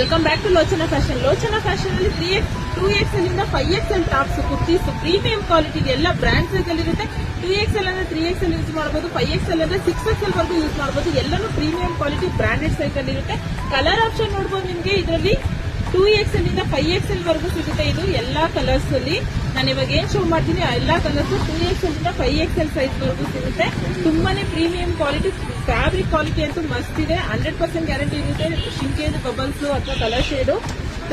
Welcome back to Lochana Fashion. Lochana Fashion ಅಲ್ಲಿ 2XL ಇಂದ 5XL tops, kurtis, premium quality ಎಲ್ಲ brand size ಅಲ್ಲಿ ಇರುತ್ತೆ. 2XL ಅಂದ್ರೆ 3XL ಯೂಸ್ ಮಾಡಬಹುದು, 5XL ಅಂದ್ರೆ 6XL ವರೆಗೂ ಯೂಸ್ ಮಾಡಬಹುದು. ಎಲ್ಲಾನು ಪ್ರೀಮಿಯಂ ಕ್ವಾಲಿಟಿ ಬ್ರಾಂಡೆಡ್ ಸೈಜ್ ಅಲ್ಲಿ ಇರುತ್ತೆ. ಕಲರ್ ಆಪ್ಷನ್ ನೋಡಬಹುದು ನಿಮಗೆ ಇದರಲ್ಲಿ 2XL ಇಂದ 5XL ವರೆಗೂ ಸಿಗುತ್ತೆ. ಇದು ಎಲ್ಲಾ ಕಲರ್ಸ್ ಅಲ್ಲಿ ನಾನು ಇವಾಗ ಏನ್ ಶೋ ಮಾಡ್ತೀನಿ ಆ ಎಲ್ಲಾ ಕಲರ್ಸ್ 2XL ಇಂದ 5XL ಸೈಜ್ ವರೆಗೂ ಸಿಗುತ್ತೆ. ತುಂಬಾನೇ ಪ್ರೀಮಿಯಂ ಕ್ವಾಲಿಟಿ, ಫ್ಯಾಬ್ರಿಕ್ ಕ್ವಾಲಿಟಿ ಅಂತೂ ಮಸ್ತ್ ಇದೆ. 100% ಗ್ಯಾರಂಟಿ ಇರುತ್ತೆ. ಶಿಂಕೇಜ್, ಬಬಲ್ಸ್ ಅಥವಾ ಕಲರ್ ಶೇಡು.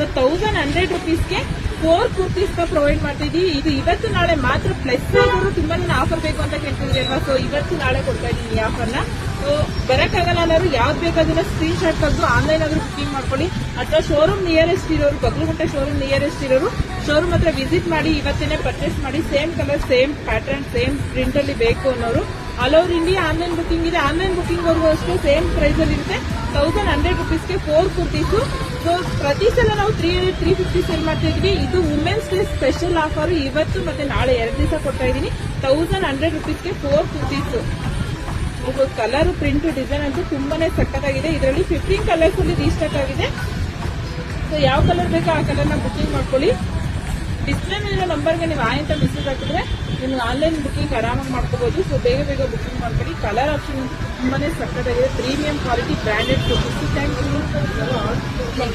1100 rupeesಗೆ 4 ಕುರ್ತೀಸ್ ಪ್ರೊವೈಡ್ ಮಾಡ್ತಾ ಇದೀವಿ. ಇದು ಇವತ್ತು ನಾಳೆ ಮಾತ್ರ. ಪ್ಲಸ್ ಅವರು ತುಂಬಾ ಜನ ಆಫರ್ ಬೇಕು ಅಂತ ಕೇಳ್ತಿದ್ರಿ ಅಲ್ವಾ, ಸೊ ಇವತ್ತು ನಾಳೆ ಕೊಡ್ತಾ ಇದೀನಿ ಈ ಆಫರ್ನ. ಸೊ ಬರಕ್ಕಾಗಲ್ಲ ಅನ್ನೋರು ಯಾವ್ದು ಬೇಕಾದ್ರೆ ಸ್ಕ್ರೀನ್ ಶಾಟ್ ತೆಗೆದು ಆನ್ಲೈನ್ ಆದ್ರೂ ಬುಕಿಂಗ್ ಮಾಡ್ಕೊಳ್ಳಿ, ಅಥವಾ ಶೋರೂಮ್ ನಿಯರೆಸ್ಟ್ ಇರೋರು, ಬಗ್ಲುಗುಂಟೆ ಶೋರೂಮ್ ನಿಯರೆಸ್ಟ್ ಇರೋರು ಶೋರೂಮ್ ಹತ್ರ ವಿಸಿಟ್ ಮಾಡಿ ಇವತ್ತೇನೆ ಪರ್ಚೇಸ್ ಮಾಡಿ. Same colour, same pattern, same print ಅಲ್ಲಿ ಬೇಕು ಅನ್ನೋರು all over India online booking ಇದೆ. ಆನ್ಲೈನ್ ಬುಕಿಂಗ್ ವರ್ಗೂ ಅಷ್ಟೇ ಸೇಮ್ ಪ್ರೈಸ್ ಅಲ್ಲಿ ಇರುತ್ತೆ. 1100 rupeesಗೆ 4 ಕುರ್ತೀಸು. ಸೊ ಪ್ರತಿ ಸಲ ನಾವು 350 ಸೇಲ್ ಮಾಡ್ತಾ ಇದೀವಿ. ಇದು ವುಮೆನ್ಸ್ ಡೇ ಸ್ಪೆಷಲ್ ಆಫರ್ ಇವತ್ತು ಮತ್ತೆ ನಾಳೆ 2 ದಿವಸ ಕೊಡ್ತಾ ಇದೀನಿ. 1100 rupeesಗೆ 4 ಕುರ್ತೀಸು. ಕಲರ್, ಪ್ರಿಂಟ್, ಡಿಸೈನ್ ಅಂತೂ ತುಂಬಾನೇ ಸಕ್ಕತ್ತಾಗಿದೆ. ಇದರಲ್ಲಿ 15 ಕಲರ್ಸ್ ಅಲ್ಲಿ ರೀಸ್ಟಾಕ್ ಆಗಿದೆ. ಸೊ ಯಾವ ಕಲರ್ ಬೇಕೋ ಆ ಕಲರ್ನ ಬುಕಿಂಗ್ ಮಾಡ್ಕೊಳ್ಳಿ. ಡಿಸ್ಪ್ಲೇ ಮೇಲಿರೋ ನಂಬರ್ಗೆ ನೀವು ಆಯಂತ ಮೆಸೇಜ್ ಹಾಕಿದ್ರೆ ನಿಮ್ಗೆ ಆನ್ಲೈನ್ ಬುಕಿಂಗ್ ಆರಾಮಾಗಿ ಮಾಡ್ಕೋಬಹುದು. ಸೊ ಬೇಗ ಬೇಗ ಬುಕಿಂಗ್ ಮಾಡ್ಕೊಳ್ಳಿ. ಕಲರ್ ಆಪ್ಷನ್ ಅಂತೂ ತುಂಬಾನೇ ಸಕ್ಕತ್ತಾಗಿದೆ. Premium quality branded. Thank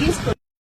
you.